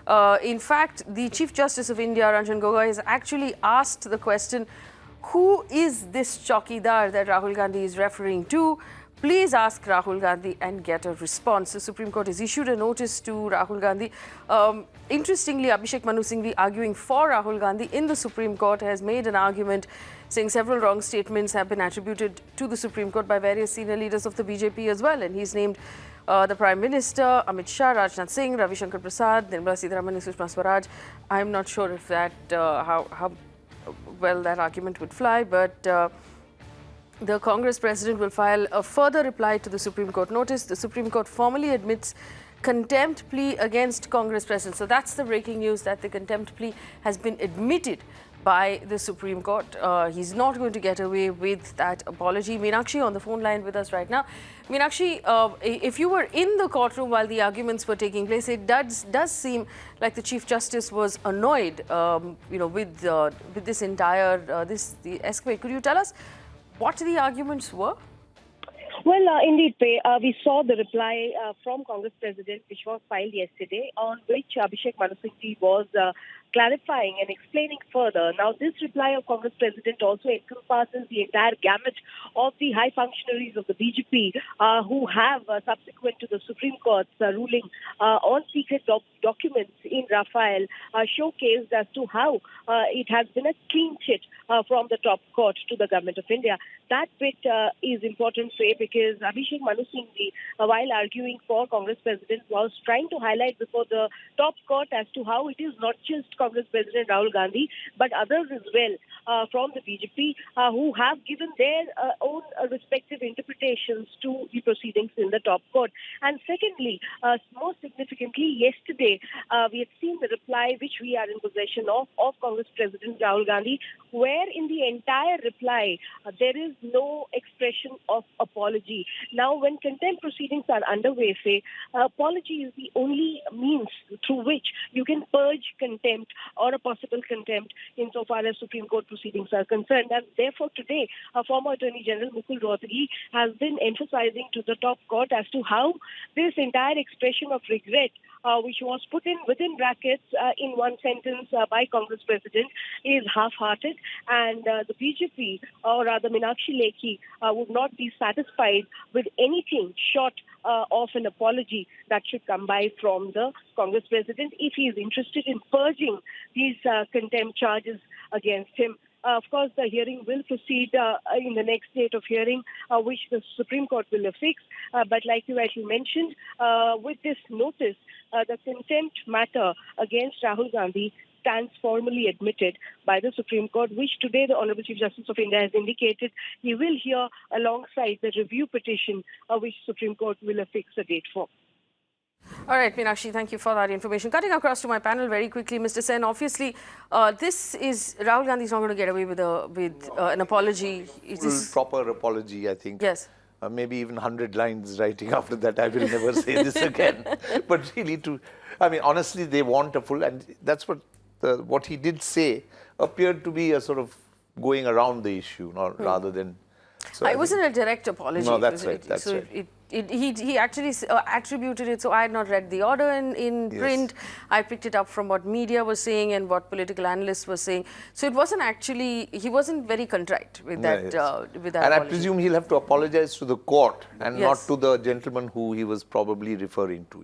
In fact, the Chief Justice of India, Ranjan Gogoi, has actually asked the question, who is this chowkidar that Rahul Gandhi is referring to? Please ask Rahul Gandhi and get a response. The Supreme Court has issued a notice to Rahul Gandhi. Interestingly, Abhishek Manu Singhvi, arguing for Rahul Gandhi in the Supreme Court, has made an argument saying several wrong statements have been attributed to the Supreme Court by various senior leaders of the BJP as well. And he's named the Prime Minister, Amit Shah, Rajnath Singh, Ravi Shankar Prasad, Nirmala Sitharaman, and Sushma Swaraj. I'm not sure if that, how well that argument would fly, but the Congress President will file a further reply to the Supreme Court notice. The Supreme Court formally admits contempt plea against Congress President. So that's the breaking news, that the contempt plea has been admitted by the Supreme Court. He's not going to get away with that apology. Meenakshi on the phone line with us right now. Meenakshi, if you were in the courtroom while the arguments were taking place, it does seem like the Chief Justice was annoyed, with this entire the escapade. Could you tell us what the arguments were? Well, indeed, we saw the reply from Congress President, which was filed yesterday, on which Abhishek Manu Singhvi was clarifying and explaining further. Now, this reply of Congress President also encompasses the entire gamut of the high functionaries of the BJP who have, subsequent to the Supreme Court's ruling on secret documents in Rafale, showcased as to how it has been a clean chit from the top court to the government of India. That bit is important to say because Abhishek Manu Singhvi, while arguing for Congress President, was trying to highlight before the top court as to how it is not just Congress President Rahul Gandhi, but others as well from the BJP who have given their own respective interpretations to the proceedings in the top court. And secondly, most significantly, yesterday we had seen the reply which we are in possession of Congress President Rahul Gandhi, where in the entire reply there is no expression of apology. Now, when contempt proceedings are underway, apology is the only means through which you can purge contempt or a possible contempt insofar as Supreme Court proceedings are concerned. And therefore, today, former Attorney General Mukul Rohatgi has been emphasizing to the top court as to how this entire expression of regret, which was put in within brackets in one sentence by Congress President, is half-hearted, and the BJP, or rather Meenakshi.B, would not be satisfied with anything short of an apology that should come by from the Congress President if he is interested in purging these contempt charges against him. Of course, the hearing will proceed in the next date of hearing, which the Supreme Court will affix. But like you rightly mentioned, with this notice, the contempt matter against Rahul Gandhi stands formally admitted by the Supreme Court, which today the Honorable Chief Justice of India has indicated he will hear alongside the review petition, which Supreme Court will affix a date for. All right, Meenakshi, thank you for that information. Cutting across to my panel very quickly, Mr. Sen, obviously, this is Rahul Gandhi is not going to get away with an apology. Proper apology, I think. Yes. Maybe even 100 lines writing after that. I will never say this again. But really, honestly, they want a full, and that's what he did say appeared to be a sort of going around the issue, rather than. So it wasn't a direct apology. No, that's right. That's right. He actually attributed it. So I had not read the order in print. I picked it up from what media was saying and what political analysts were saying. So it wasn't actually, he wasn't very contrite with that. With that and apology. I presume he'll have to apologize to the court and not to the gentleman who he was probably referring to,